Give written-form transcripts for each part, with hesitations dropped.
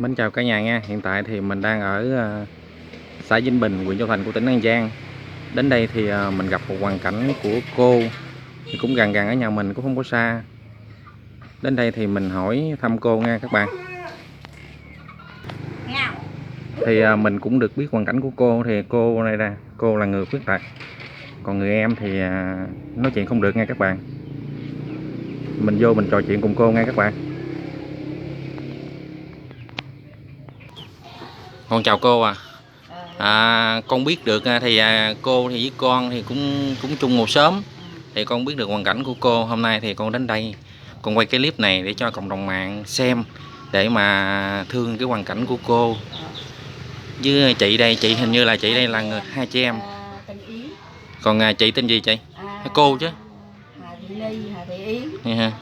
Mến chào cả nhà nha. Hiện tại thì mình đang ở xã Vinh Bình, huyện Châu Thành của tỉnh An Giang. Đến đây thì mình gặp một hoàn cảnh của cô thì cũng gần gần ở nhà mình, cũng không có xa. Đến đây thì mình hỏi thăm cô nha các bạn. Thì mình cũng được biết hoàn cảnh của cô. Thì cô này là cô là người khuyết tật, còn người em thì nói chuyện không được nha các bạn. Mình vô mình trò chuyện cùng cô nha các bạn. Con chào cô à. Con biết được thì cô thì với con thì cũng chung một xóm, thì con biết được hoàn cảnh của cô. Hôm nay thì con đến đây con quay cái clip này để cho cộng đồng mạng xem, để mà thương cái hoàn cảnh của cô. Với chị đây, chị hình như là chị đây là người hai chị em. Còn chị tên gì chị? Hay cô chứ? Hà Thị Ly, Hà Thị Yến. Ha.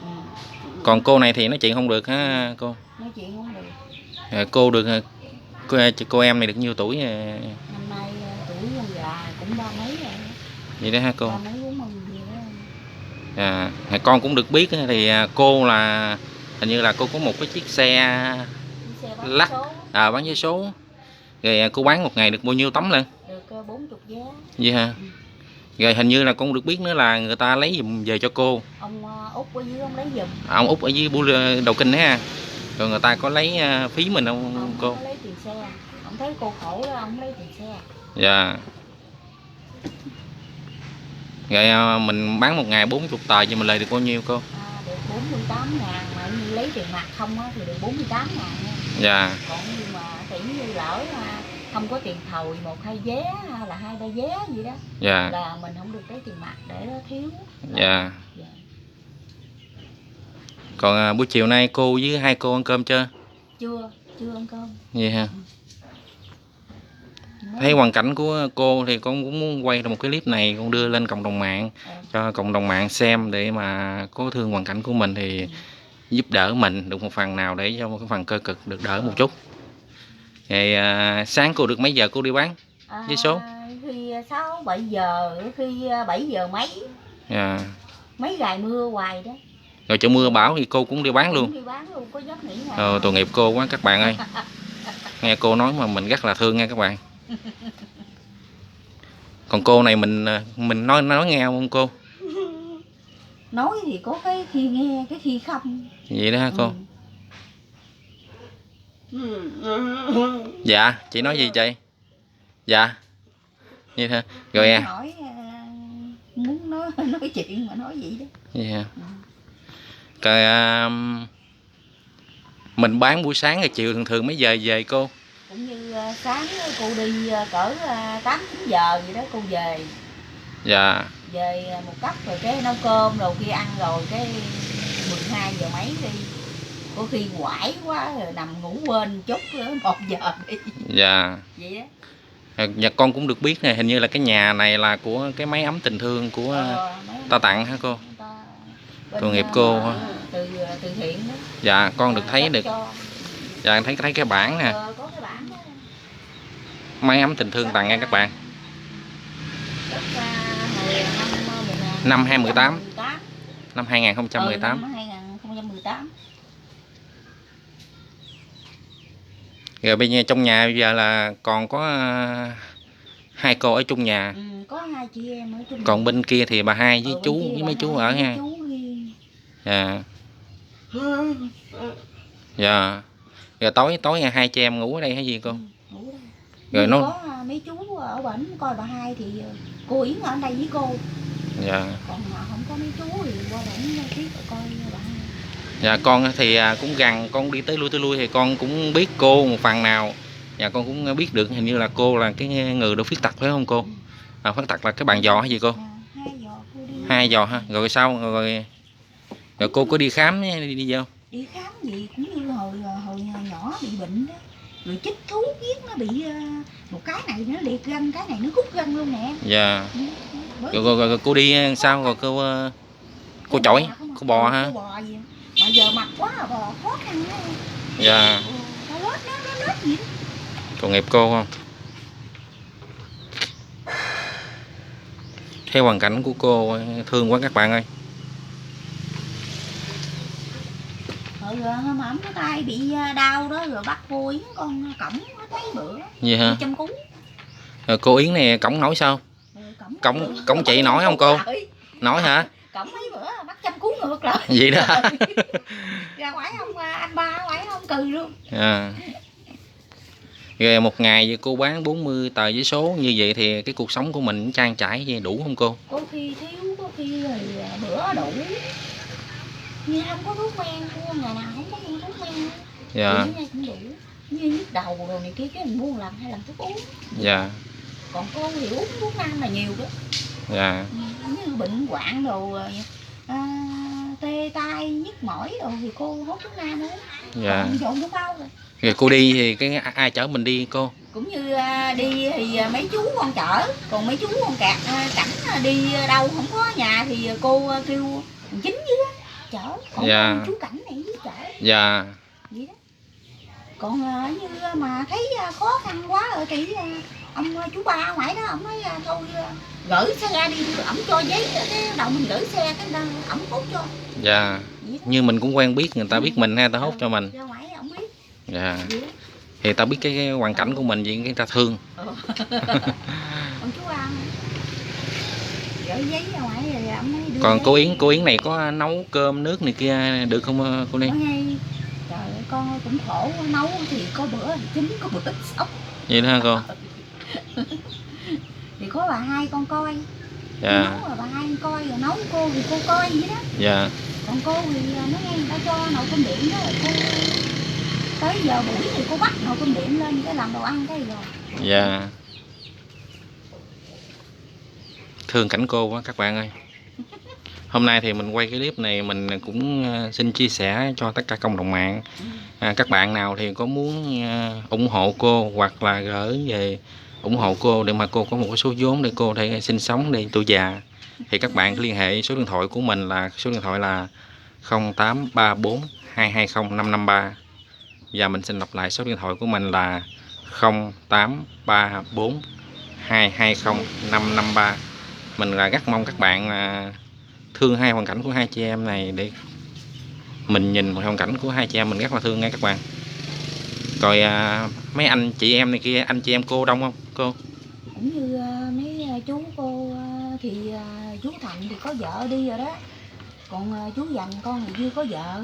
Còn cô này thì nói chuyện không được hả cô? Nói chuyện không được. Cô được cô em này được nhiêu tuổi? Năm nay tuổi con già cũng ba mấy rồi. Vậy đó hả cô? Ba mấy 40 gì đó. Con cũng được biết thì cô là hình như là cô có một cái chiếc xe lắc bán vé số. Rồi cô bán một ngày được bao nhiêu tấm lên? Được 40 vé. Vậy hả? Rồi hình như là con được biết nữa là người ta lấy giùm về cho cô. Ông Út ở dưới ông lấy giùm. Ông Út ở dưới Đầu Kinh đấy ha. Rồi người ta có lấy phí mình không cô? Ông lấy tiền xe. Ông thấy cô khổ đó, ông lấy tiền xe. Dạ. Rồi mình bán một ngày 40 tờ thì mình lời được bao nhiêu cô? Được 48.000, mà như lấy tiền mặt không á thì được 48.000 nha. Dạ. Còn nhưng mà tỷ như lỡ không có tiền thầu 1-2 vé hay là 2-3 vé gì đó, dạ, là mình không được lấy tiền mặt để nó thiếu. Dạ. Dạ. Còn buổi chiều nay cô với hai cô ăn cơm chưa? Chưa ăn cơm. Vậy hả? Thấy hoàn cảnh của cô thì con cũng muốn quay một cái clip này, con đưa lên cộng đồng mạng cho cộng đồng mạng xem, để mà có thương hoàn cảnh của mình thì giúp đỡ mình được một phần nào, để cho một cái phần cơ cực được đỡ một chút. Thì sáng cô được mấy giờ cô đi bán vé số? Khi 6-7 giờ, khi 7 giờ mấy. Mấy ngày mưa hoài đó. Rồi chỗ mưa bão thì cô cũng đi bán luôn. Đi bán luôn, có giấc nghỉ ngày. Tội nghiệp cô quá các bạn ơi. Nghe cô nói mà mình rất là thương nha các bạn. Còn cô này mình nói nghe không cô? Nói thì có cái khi nghe, cái khi không. Vậy đó hả cô? Dạ, chị nói gì chị? Dạ. Như thế. Rồi hỏi muốn nói chuyện mà nói gì đó. Dạ. Rồi mình bán buổi sáng rồi chiều thường thường mấy giờ về cô? Cũng như sáng cô đi cỡ 8-9 giờ vậy đó cô về. Dạ. Về một cấp rồi cái nấu cơm rồi kia ăn rồi cái 12 giờ mấy đi. Có khi quải quá rồi nằm ngủ quên chút 1 giờ đi. Dạ. Vậy đó. Dạ con cũng được biết này, hình như là cái nhà này là của cái máy ấm tình thương của ta tặng hả cô? Tội nghiệp cô ha. Từ thiện đó. Dạ con được thấy được. Dạ thấy cái bảng nè. Có cái bảng đó. Máy ấm tình thương tặng nha các bạn. Năm 2018. Năm 2018. Năm 2018. Rồi bây giờ trong nhà bây giờ là còn có hai cô ở chung nhà. Có 2 chị em ở chung. Còn bên kia thì bà hai với chú với mấy chú ở ha. Dạ. Dạ. Rồi tối hai chị em ngủ ở đây hay gì cô? Ngủ đây. Rồi nó có mấy chú ở bển coi bà hai thì cô Yến ở đây với cô. Dạ. Còn không có mấy chú thì qua bển tiếp coi bà hai. Dạ con thì cũng gần, con đi tới lui thì con cũng biết cô một phần nào. Dạ con cũng biết được hình như là cô là cái người được khuyết tật phải không cô? Khuyết tật là cái bàn giò hay gì cô? 2 giò cô đi. 2 giò ha. Rồi sao rồi cô có đi khám đi vô? Đi khám gì cũng như hồi nhỏ bị bệnh đó. Rồi chích thuốc giết nó bị một cái này nó liệt gân, cái này nó hút gân luôn nè. Dạ. Rồi cô đi sao rồi cô chổi, cô bò ha? Cô bò gì mà giờ mập quá à, bò khó khăn đó. Dạ. Nó lết gì đó. Tội nghiệp cô không? Thấy hoàn cảnh của cô thương quá các bạn ơi. rồi mà ổng cái tay bị đau đó rồi bắt cô Yến con cõng hết mấy bữa. Vậy hả? Chăm cúng. Rồi cô Yến này cõng nổi sao? Cõng chị nổi không cô? Nổi hả? Cõng mấy bữa bắt chăm cúng ngược lại. Vậy đó. Ra ngoài không anh ba ngoài không cừ luôn. À. Rồi một ngày cô bán 40 tờ giấy số như vậy thì cái cuộc sống của mình trang trải vậy đủ không cô? Có khi thiếu, có khi rồi bữa đủ. Nhưng không có thuốc men, ngày nào không có mua thuốc men. Dạ. Thì cũng đủ. Như nhức đầu rồi này kia cái mình mua lần 2 lần thuốc uống. Dạ. Còn cô thì uống thuốc nam là nhiều đó. Dạ. Như bệnh hoạn đồ tê tay nhức mỏi rồi thì cô hút thuốc nam uống. Dạ. Dọn thuốc bao rồi. Rồi cô đi thì cái ai chở mình đi cô? Cũng như đi thì mấy chú con chở, còn mấy chú con cảnh đi đâu không có nhà thì cô kêu chính dưới chở, còn dạ. chú cảnh này dưới chở. Dạ. Vậy đó. Còn như mà thấy khó khăn quá rồi thì ông chú ba ngoài đó ông nói thôi gửi xe ra đi, ổng cho giấy cái đầu mình gửi xe cái ổng hút cho. Dạ. Như mình cũng quen biết, người ta biết mình ha, ta hút cho mình. Ra ngoài ổng biết. Dạ. Thì ta biết cái hoàn cảnh của mình vậy, cái ta thương. Ông chú ăn gửi giấy ra ngoài rồi ổng nói đưa. Còn cô Yến này có nấu cơm nước này kia được không cô Ly? Trời ơi, con cũng khổ, nấu thì có bữa thì chín, có bữa sốc. Vậy đó hả cô? Thì có bà hai con coi. Dạ. Nấu rồi bà hai coi rồi nấu cô thì cô coi vậy đó. Dạ. Còn cô thì nó nghe người ta cho nồi cơm điện đó, cô tới giờ buổi thì cô bắt nồi cơm điện lên cái làm đồ ăn cái rồi. Dạ. Thương cảnh cô quá các bạn ơi. Hôm nay thì mình quay cái clip này mình cũng xin chia sẻ cho tất cả cộng đồng mạng. Các bạn nào thì có muốn ủng hộ cô hoặc là gửi về ủng hộ cô để mà cô có một cái số vốn để cô thể sinh sống để tuổi già, thì các bạn liên hệ số điện thoại của mình là số điện thoại là 0834 220 553. Và mình xin lặp lại số điện thoại của mình là 0834 220 553. Mình là rất mong các bạn thương hai hoàn cảnh của hai chị em này, để mình nhìn một hoàn cảnh của hai chị em mình rất là thương nghe các bạn. Rồi mấy anh chị em này kia, anh chị em cô đông không cô? Cũng như mấy chú cô thì chú Thành thì có vợ đi rồi đó. Còn chú Dành con thì chưa có vợ.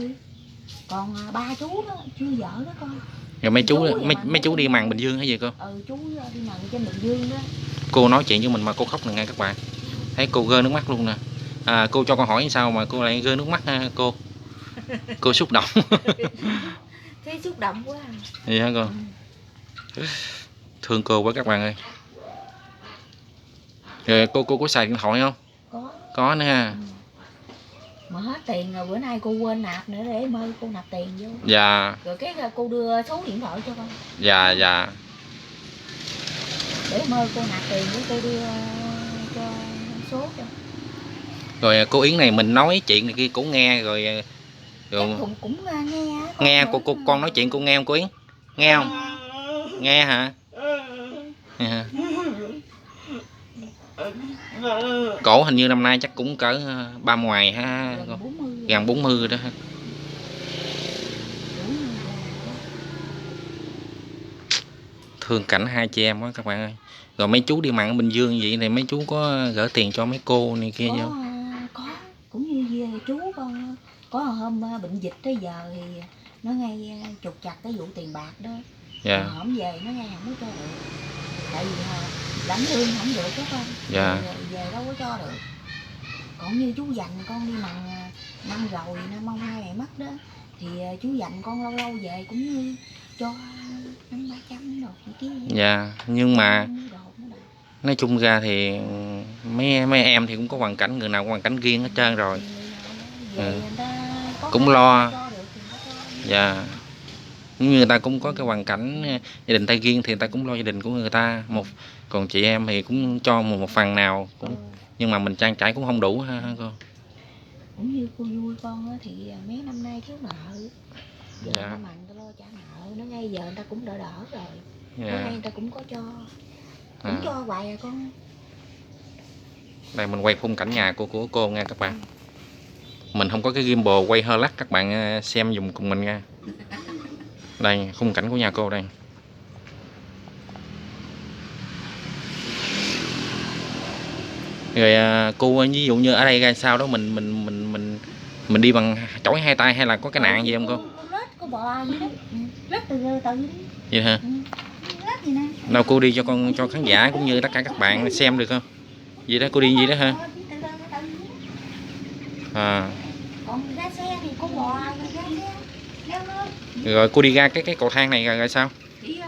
Còn ba chú đó chưa vợ đó con. Rồi mấy chú đi màn Bình Dương hay gì cô? Chú đi màn trên Bình Dương đó. Cô nói chuyện với mình mà cô khóc nè nghe các bạn. Thấy cô rơi nước mắt luôn nè. Cô cho con hỏi sao mà cô lại rơi nước mắt ha cô? Cô xúc động. Thấy xúc động quá. Vậy hả cô? Thương cô quá các bạn ơi. Rồi cô có xài điện thoại không? Có nữa ha. Mà hết tiền rồi, bữa nay cô quên nạp nữa để mơ cô nạp tiền vô. Dạ. Rồi cái cô đưa số điện thoại cho con. Dạ dạ. Để mơ cô nạp tiền với cô đưa cho số cho. Rồi cô Yến này mình nói chuyện này kia cũng nghe rồi. Cũng nghe. Nghe con nói chuyện cô nghe không cô Yến? Nghe không? Nghe hả? Cổ hình như năm nay chắc cũng cỡ 30 ngoài ha. Gần 40 rồi đó ha. Thương cảnh hai chị em quá các bạn ơi. Rồi mấy chú đi mặn ở Bình Dương vậy thì mấy chú có gửi tiền cho mấy cô này kia không? Có. Cũng như chú con có hôm bệnh dịch tới giờ thì nó ngay trục chặt cái vụ tiền bạc đó. Dạ. Hổng về nó ngay không có cho được. Tại vì lãnh lương không được đó con. Dạ. Về đâu có cho được. Còn như chú Dành con đi mặn năm rồi, năm ông hai mẹ mất đó, thì chú Dành con lâu lâu về cũng như cho 500-300 đồ kia. Dạ, nhưng mà nói chung ra thì mấy em thì cũng có hoàn cảnh, người nào có hoàn cảnh riêng hết trơn rồi. Cũng lo. Dạ. Người ta cũng có cái hoàn cảnh gia đình ta riêng thì người ta cũng lo gia đình của người ta một. Còn chị em thì cũng cho một phần nào cũng, nhưng mà mình trang trải cũng không đủ ha cô. Cũng như cô vui con á, thì mấy năm nay thiếu nợ. Giờ dạ. nó mặn ta lo trả nợ, nó ngay giờ người ta cũng đỡ rồi. Dạ. Bữa nay người ta cũng có cho. Cũng cho hoài à con. Đây mình quay khung cảnh nhà của cô nghe các bạn. Mình không có cái gimbal quay hơi lắc, các bạn xem dùng cùng mình nha. Đây khung cảnh của nhà cô đây. Rồi cô ví dụ như ở đây ra sao đó mình đi bằng chổi hai tay hay là có cái nạn gì không cô? Lết cô bò gì đó. Lết từ từ đi. Vậy hả? Lết gì nè. Đâu cô đi cho khán giả cũng như tất cả các bạn xem được không? Vậy đó cô đi gì đó ha? À. Còn ra xe thì cô bò ra xe leo lên. Rồi cô đi ra cái cầu thang này rồi sao? Đi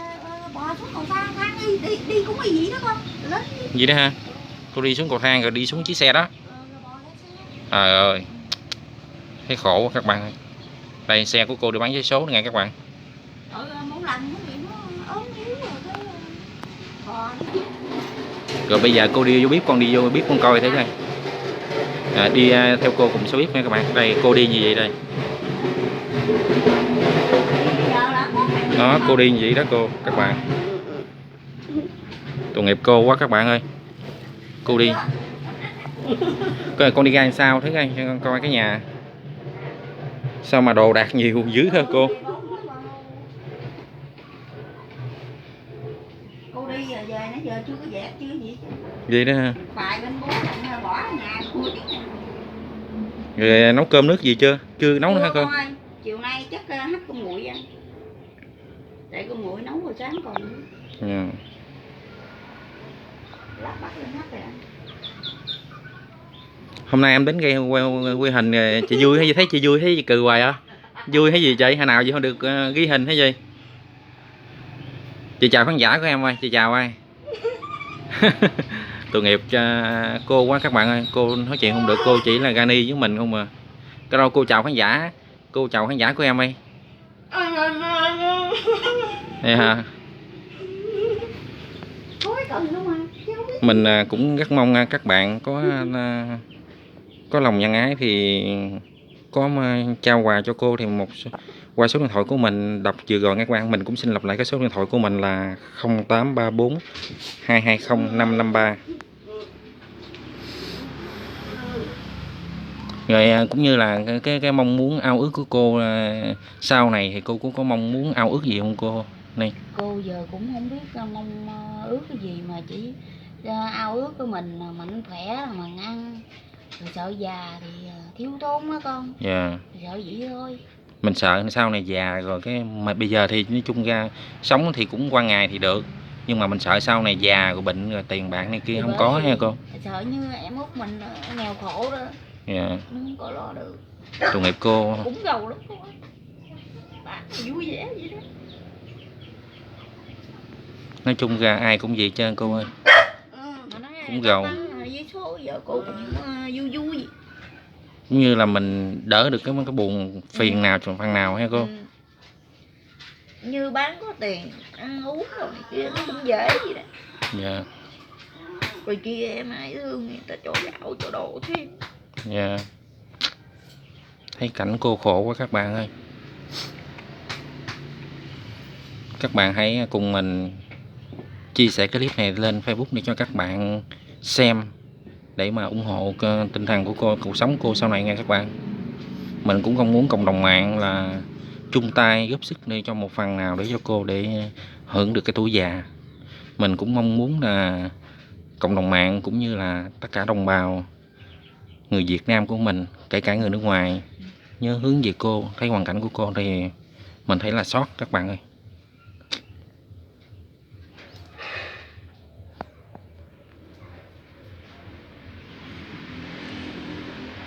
bò xuống cầu thang đi cũng cái gì đó con. Lên đi. Gì đó ha? Cô đi xuống cầu thang rồi đi xuống chiếc xe đó. Trời ơi. Thấy khổ quá các bạn ơi. Đây xe của cô đi bán giấy số nè các bạn. Mỗi lần nó bị nó ốm yếu rồi cái bò. Rồi bây giờ cô đi vô bếp, con đi vô bếp con coi thế coi. Đi theo cô cùng số bếp nha các bạn. Đây cô đi như vậy đây. Đó cô đi như vậy đó cô các bạn. Tội nghiệp cô quá các bạn ơi. Cô đi. Con đi ra làm sao thế coi cho con coi cái nhà. Sao mà đồ đạc nhiều dữ hả cô? Cô đi giờ về nãy giờ chưa có dẹp chưa gì chứ. Vậy đó ha. Bài bên bố bỏ ở nhà cô đi. Rồi nấu cơm nước gì chưa? Chưa nấu nữa hả cô? Chiều nay chắc hấp con nguội ăn. Để con nguội nấu rồi sáng còn. Yeah. Lát bắt lên hấp rồi ăn. Hôm nay em đến quay hình chị vui hay gì, thấy chị vui thấy chị cười hoài à? Vui hay gì chị? Hồi nào chị không được ghi hình hay gì? Chị chào khán giả của em ơi, chị chào ai? Tội nghiệp cô quá các bạn ơi, cô nói chuyện không được, cô chỉ là Gani với mình không mà. Cái đâu cô chào khán giả, cô chào khán giả của em ơi. Đây hả? Mình cũng rất mong các bạn có lòng nhân ái thì có trao quà cho cô thì qua số điện thoại của mình đọc vừa rồi các bạn. Mình cũng xin lặp lại cái số điện thoại của mình là 0834 220 553. Rồi cũng như là cái mong muốn ao ước của cô sau này thì cô cũng có mong muốn ao ước gì không cô? Này. Cô giờ cũng không biết mong ước cái gì mà chỉ ao ước của mình là mạnh khỏe là mình ăn. Rồi sợ già thì thiếu thốn đó con. Dạ. Sợ vậy thôi. Mình sợ sau này già rồi cái mà bây giờ thì nói chung ra sống thì cũng qua ngày thì được, nhưng mà mình sợ sau này già rồi bệnh rồi tiền bạc này kia thì không có ha cô. Sợ như em út mình nghèo khổ đó. Dạ. Không có lo được. Tội nghiệp cô. Cũng giàu lắm cô. Bạn vui vẻ vậy đó. Nói chung ra ai cũng vậy trơn cô ơi. Cũng giàu. Với số giờ cô cũng vui vui. Cũng như là mình đỡ được cái buồn phiền nào phần nào ha cô. Như bán có tiền ăn uống rồi kia nó cũng dễ vậy đó. Dạ. Rồi kia em ai thương người ta cho gạo cho đồ thêm. Dạ. Thấy cảnh cô khổ quá các bạn ơi. Các bạn hãy cùng mình chia sẻ cái clip này lên Facebook để cho các bạn xem, để mà ủng hộ tinh thần của cô, cuộc sống cô sau này nha các bạn. Mình cũng không muốn cộng đồng mạng là chung tay góp sức để cho một phần nào để cho cô để hưởng được cái tuổi già. Mình cũng mong muốn là cộng đồng mạng cũng như là tất cả đồng bào người Việt Nam của mình, kể cả người nước ngoài, nhớ hướng về cô. Thấy hoàn cảnh của cô thì mình thấy là sót các bạn ơi.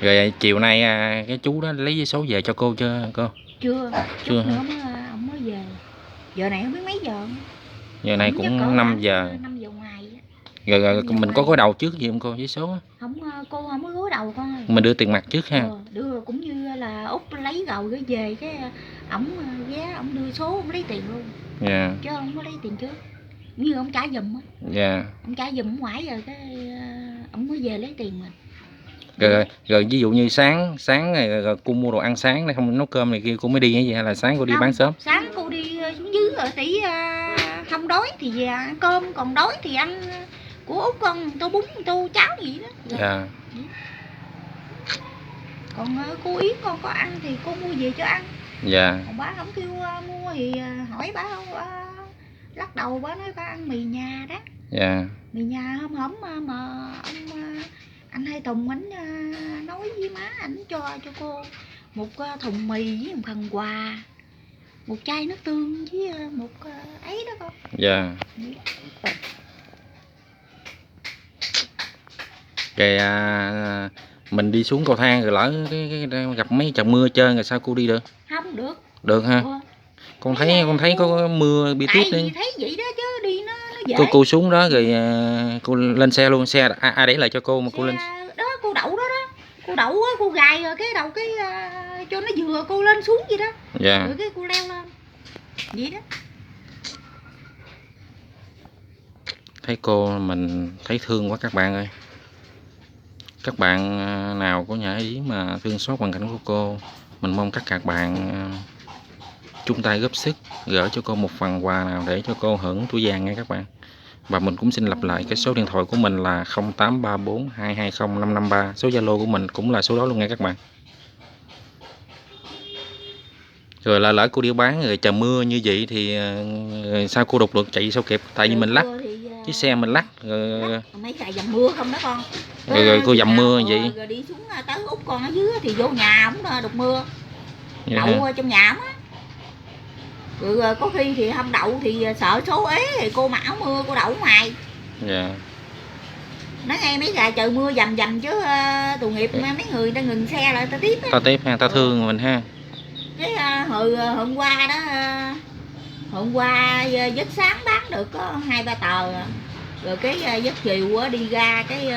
Rồi chiều nay cái chú đó lấy giấy số về cho cô chưa cô? Chưa nữa ông mới về. Giờ này không biết mấy giờ. Giờ này cũng 5 giờ. 5 giờ ngoài. Rồi mình có gối đầu trước gì không cô, giấy số? Không, cô không có gối đầu con ơi. Mình đưa tiền mặt trước ha. Đưa cũng như là Út lấy gầu cái về cái ổng vé ổng đưa số ổng lấy tiền luôn. Dạ. Chứ không có lấy tiền trước. Như ông trả giùm á. Dạ. Ông trả giùm ngoài rồi cái ổng mới về lấy tiền mình. Rồi ví dụ như sáng rồi cô mua đồ ăn sáng này, không nấu cơm này kia cô mới đi hay gì, hay là sáng cô đi bán sớm? Sáng cô đi xuống dưới rồi tỷ không đói thì về ăn cơm, còn đói thì ăn của Út con tô bún tô cháo gì đó. Dạ. Còn cô Yến con có ăn thì cô mua về cho ăn. Dạ. Còn bá không kêu mua thì hỏi bá lắc đầu, bá nói bá ăn mì nhà đó. Dạ. Mì nhà hôm mà ông anh Hai Tùng ảnh nói với má ảnh cho cô một thùng mì với một phần quà, một chai nước tương với một ấy đó con. Dạ. Rồi mình đi xuống cầu thang rồi lỡ cái gặp mấy trận mưa trơn rồi sao cô đi được? Không được. Được ha. Con thấy có mưa bi tiết đi. Thấy vậy đó chứ đi nó dễ. Cô xuống đó rồi cô lên xe luôn, xe ai để lại cho cô mà xe cô lên đó, cô đậu đó đó. Cô đậu á, cô gài rồi cái đầu cái cho nó vừa cô lên xuống vậy đó. Dạ. Rồi cái cô leo lên. Vậy đó. Thấy cô mình thấy thương quá các bạn ơi. Các bạn nào có nhà ý mà thương xót hoàn cảnh của cô, mình mong tất cả các bạn chung tay góp sức gửi cho cô một phần quà nào để cho cô hưởng tuổi già nha các bạn. Và mình cũng xin lặp lại cái số điện thoại của mình là 0834 220 553. Số Zalo của mình cũng là số đó luôn nha các bạn. Rồi là lỡ cô đi bán rồi trời mưa như vậy thì sao cô đục được, chạy sao kịp, tại vì mình lắc chiếc xe mình lắc rồi mấy ngày dầm mưa không đó con. Rồi cô dầm mưa vậy rồi đi xuống tới út con ở dưới thì vô nhà ổng đục mưa. Dạ. Đậu trong nhà ổng á. Rồi có khi thì không đậu thì sợ số ế thì cô mặc áo mưa cô đậu ngoài. Dạ. Nói ngay mấy ngày trời mưa dầm chứ tội nghiệp mấy người ta ngừng xe lại ta tiếp á. Ta tiếp ha, ta thương mình ha. Cái hôm qua đó, hôm qua giấc sáng bán được có 2-3 tờ. Rồi cái giấc chiều đi ra cái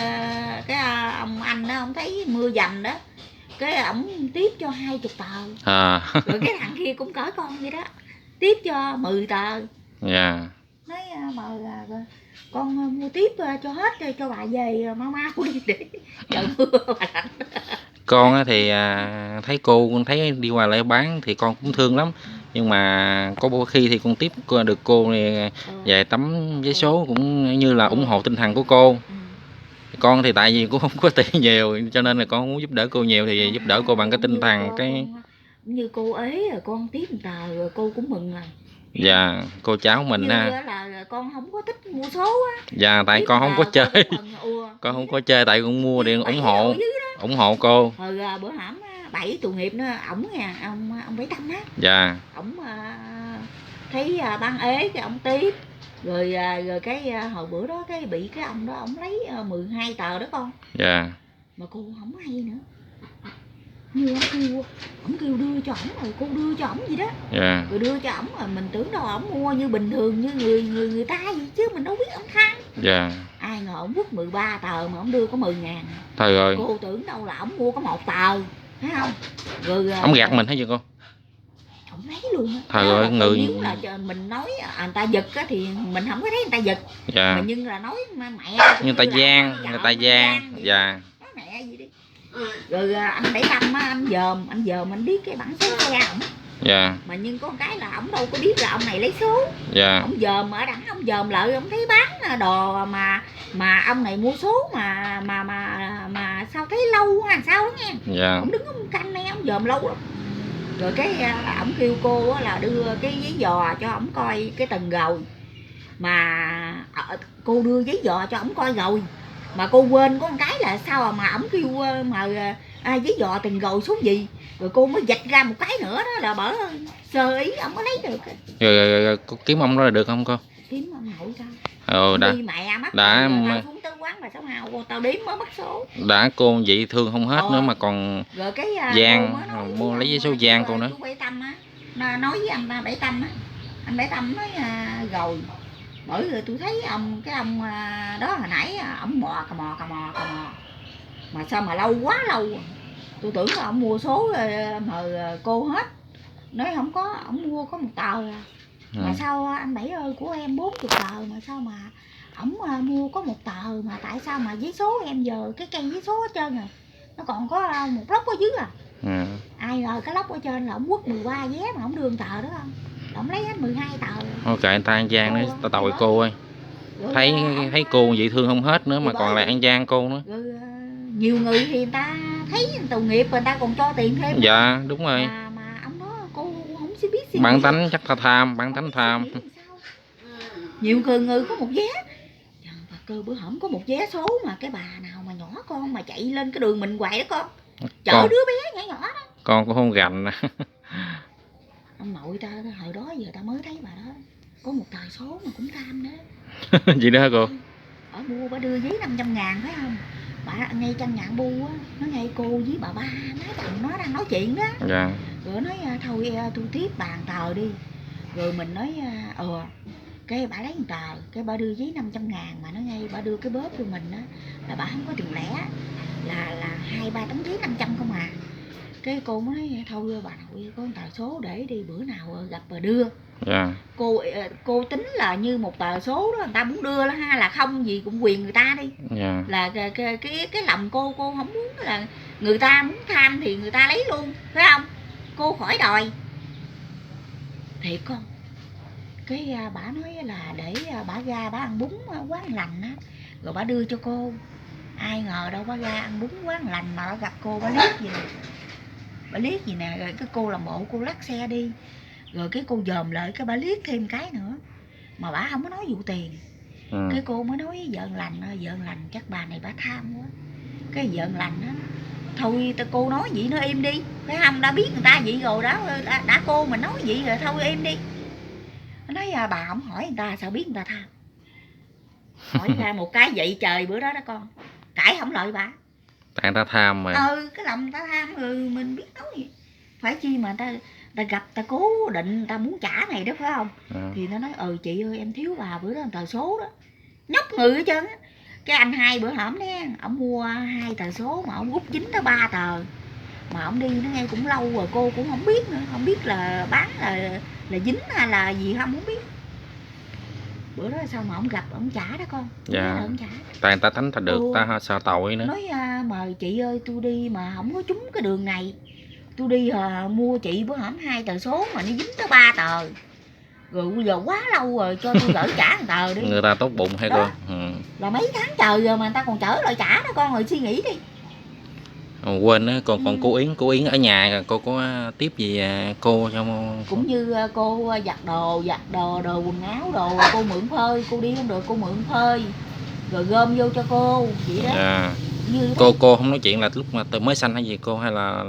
ông anh đó ông thấy mưa dầm đó, cái ổng tiếp cho 20 tờ. Rồi cái thằng kia cũng cỡ con vậy đó, tiếp cho 10 tờ. Dạ. Nói mà con mua tiếp cho hết cho bà về mau đi để trời mưa bà lạnh. Con thì thấy cô thấy đi qua lại bán thì con cũng thương lắm, nhưng mà có đôi khi thì con tiếp được cô này vài tấm vé số cũng như là ủng hộ tinh thần của cô. Con thì tại vì cũng không có tiền nhiều cho nên là con muốn giúp đỡ cô nhiều thì giúp đỡ cô bằng cái tinh thần cái như cô ấy rồi con tiếp một tờ rồi cô cũng mừng rồi. Dạ, cô cháu mình ha. Là con không có thích mua số á. Dạ, tại con không có chơi. Con không có chơi tại con mua để ủng hộ cô. Bữa hổm Bảy tội nghiệp nữa, ổng nha, ông Bảy Tâm á. Dạ. Ổng thấy bán ế cái ổng tiếp. Rồi cái hồi bữa đó cái bị cái ông đó ổng lấy 12 tờ đó con. Dạ. Mà cô không hay nữa. Như ổng kêu đưa cho ổng rồi cô đưa cho ổng gì đó. Dạ. Rồi đưa cho ổng rồi mình tưởng đâu ổng mua như bình thường như người ta vậy chứ mình đâu biết ổng than. Dạ. Ai ngờ ổng vứt 13 tờ mà ổng đưa có 10.000. Trời ơi. Cô tưởng đâu là ổng mua có 1 tờ, thấy không? Rồi ổng gạt mình thấy chưa cô? Ổng lấy luôn á. Trời ơi, người nếu là mình nói người ta giật á thì mình không có thấy người ta giật. Dạ. Mà nhưng là nói mẹ người ta gian. Dạ. Mẹ gì đi. Rồi anh Bảy Tâm á, anh dòm anh biết cái bản số xe ổng. Dạ. Mà nhưng có cái là ổng đâu có biết là ông này lấy số. Dạ. Ổng dòm ở đẳng ổng dòm lại ổng thấy bán đồ mà ông này mua số mà sao thấy lâu hay sao đó nghe. Dạ. Ổng đứng ông canh này ổng dòm lâu lắm. Rồi cái ổng kêu cô là đưa cái giấy dò cho ổng coi cái từng rồi. Mà cô đưa giấy dò cho ổng coi rồi. Mà cô quên có một cái là sao mà ổng kêu mà giấy dò từng rồi số gì. Rồi cô mới vạch ra một cái nữa đó là bở sơ ý ổng có lấy được. Rồi kiếm ông đó là được không cô? Kiếm ông nội sao? Đã. Mẹ mất đã rồi, xuống tới quán mà 60 tao đếm mới bắt số. Đã cô vậy thương không hết nữa mà còn rồi cái Giang mua lấy giấy số Giang cô nữa. Chú Bảy Tâm á, nói với anh Bảy Tâm á, anh Bảy Tâm nói rồi. Bởi vì tôi thấy cái ông đó hồi nãy ổng mò cà mò mà sao mà lâu quá lâu. Tôi tưởng là ông mua số mà cô hết. Nói không có, ổng mua có 1 tờ à. Mà sao anh Bảy ơi của em 40 tờ mà sao mà ổng mua có 1 tờ mà tại sao mà giấy số em giờ cái cây giấy số hết trơn rồi. Nó còn có một lốc ở dưới à. Ai ngờ cái lốc ở trên là ổng quất 13 vé mà ổng đưa 1 tờ đó không. Ổng lấy hết 12 tờ. Thôi kệ anh ta An Giang nữa, ta tội cô ơi. Thấy cô vậy thương không hết nữa mà còn lại An Giang cô nữa. Rồi, nhiều người thì người ta thấy tội nghiệp người ta còn cho tiền thêm. Dạ đúng rồi. Mà ông đó cô không biết suy Bản nghĩ. tánh chắc là tham, bản tánh tham. Nhiều người có một vé. Bà cơ bữa hổm có một vé số mà cái bà nào mà nhỏ con mà chạy lên cái đường mình hoài đó con. Chở đứa bé nhỏ nhỏ đó. Con cũng không gành. Ông nội ta hồi đó giờ ta mới thấy bà đó. Có một tờ số mà cũng tham nữa. Gì đó hả cô? Ở mua bà đưa giấy 500.000 phải không? Bà ngay căn nhà bu á, nó ngay cô với bà ba, má chồng nó đang nói chuyện đó. Dạ. Rồi nói thôi tôi tiếp bàn tờ đi. Rồi mình nói cái bà lấy một tờ, cái bà đưa giấy 500.000 mà nó ngay bà đưa cái bóp cho mình á là bà không có tiền lẻ, là 2-3 tấm giấy 500 không à. Cái cô mới nói thôi bà nội có một tờ số để đi bữa nào gặp bà đưa. Dạ. Cô tính là như một tờ số đó người ta muốn đưa là không gì cũng quyền người ta đi. Dạ. Là cái lòng cô không muốn là người ta muốn tham thì người ta lấy luôn phải không, cô khỏi đòi thiệt con. Cái bà nói là để bà ra bà ăn bún quán lành á rồi bà đưa cho cô. Ai ngờ đâu bà ra ăn bún quán lành mà bà gặp cô bà liếc gì nè, rồi cái cô làm bộ cô lắc xe đi, rồi cái cô dòm lại cái bà liếc thêm cái nữa mà bà không có nói vụ tiền. Cái cô mới nói với vợ lành chắc bà này bà tham quá. Cái vợ lành á thôi cô nói vậy nó im đi phải không, đã biết người ta vậy rồi đó, đã cô mình nói vậy rồi thôi im đi. Nó nói bà không hỏi người ta sao biết người ta tham. Hỏi ra một cái vậy trời bữa đó đó con cãi không lợi bà. Tại người ta tham mà. Cái lòng người ta tham rồi mình biết nói gì. Phải chi mà ta gặp ta cố định ta muốn trả này đó phải không. Thì nó nói chị ơi em thiếu bà bữa đó tờ số đó. Nhóc người hết trơn á. Cái anh hai bữa hổm nè ổng mua 2 tờ số mà ổng rút 9 tới 3 tờ mà ổng đi nó ngay cũng lâu rồi cô cũng không biết nữa, không biết là bán là dính hay là gì không biết. Bữa đó sao mà ổng gặp ổng trả đó con. Dạ. Ổng trả. Tại người ta tánh ta được ta sợ tội nữa. Nói mà chị ơi tôi đi mà không có trúng cái đường này, tôi đi mua chị bữa hổm 2 tờ số mà nó dính tới 3 tờ rồi bây giờ quá lâu rồi cho tôi gửi trả 1 tờ đi. Người ta tốt bụng hay cô. Là mấy tháng trời rồi mà người ta còn chở lại trả đó con, rồi suy nghĩ đi. Quên á, còn cô Yến ở nhà cô có tiếp gì cô trong cũng như cô giặt đồ quần áo đồ cô mượn phơi, cô đi không được cô mượn phơi rồi gom vô cho cô vậy đó. Dạ. Như cô không nói chuyện là lúc mà mới sanh hay gì cô hay là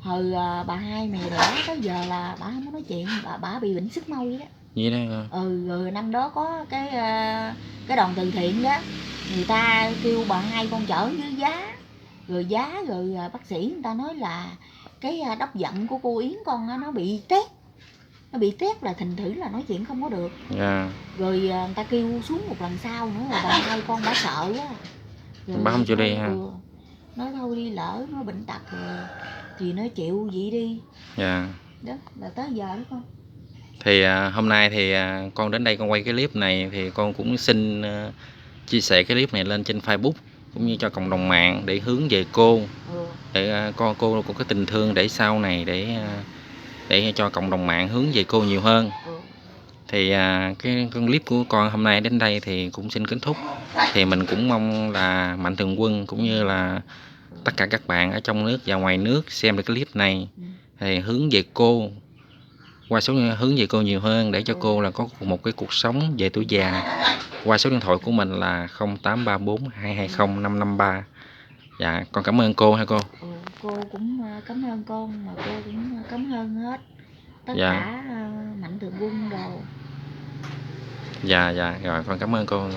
hồi bà hai mẹ đẻ tới giờ là bà không có nói chuyện, bà bị bệnh xích môi đó. gì đó. Rồi năm đó có cái đoàn từ thiện đó, người ta kêu bà hai con chở với giá rồi bác sĩ người ta nói là cái đốc giận của cô Yến con nó bị tét là thành thử là nói chuyện không có được. Dạ. Rồi người ta kêu xuống một lần sau nữa là bà hai con bà sợ quá rồi bà không chịu đi ha. nói thôi đi lỡ nó bệnh tật rồi thì nó chịu vậy đi. Dạ. Đó là tới giờ đó con. Thì hôm nay thì con đến đây con quay cái clip này thì con cũng xin chia sẻ cái clip này lên trên Facebook cũng như cho cộng đồng mạng để hướng về cô, để cô có cái tình thương để sau này để cho cộng đồng mạng hướng về cô nhiều hơn. Thì cái clip của con hôm nay đến đây thì cũng xin kết thúc. Thì mình cũng mong là Mạnh Thường Quân cũng như là tất cả các bạn ở trong nước và ngoài nước xem được cái clip này thì hướng về cô, hướng về cô nhiều hơn để cho cô là có một cái cuộc sống về tuổi già. Qua số điện thoại của mình là 0834 220 553. Dạ con cảm ơn cô ha cô. Cô cũng cảm ơn con mà cô cũng cảm ơn hết tất cả Mạnh Thường Quân đồ. Dạ rồi con cảm ơn cô.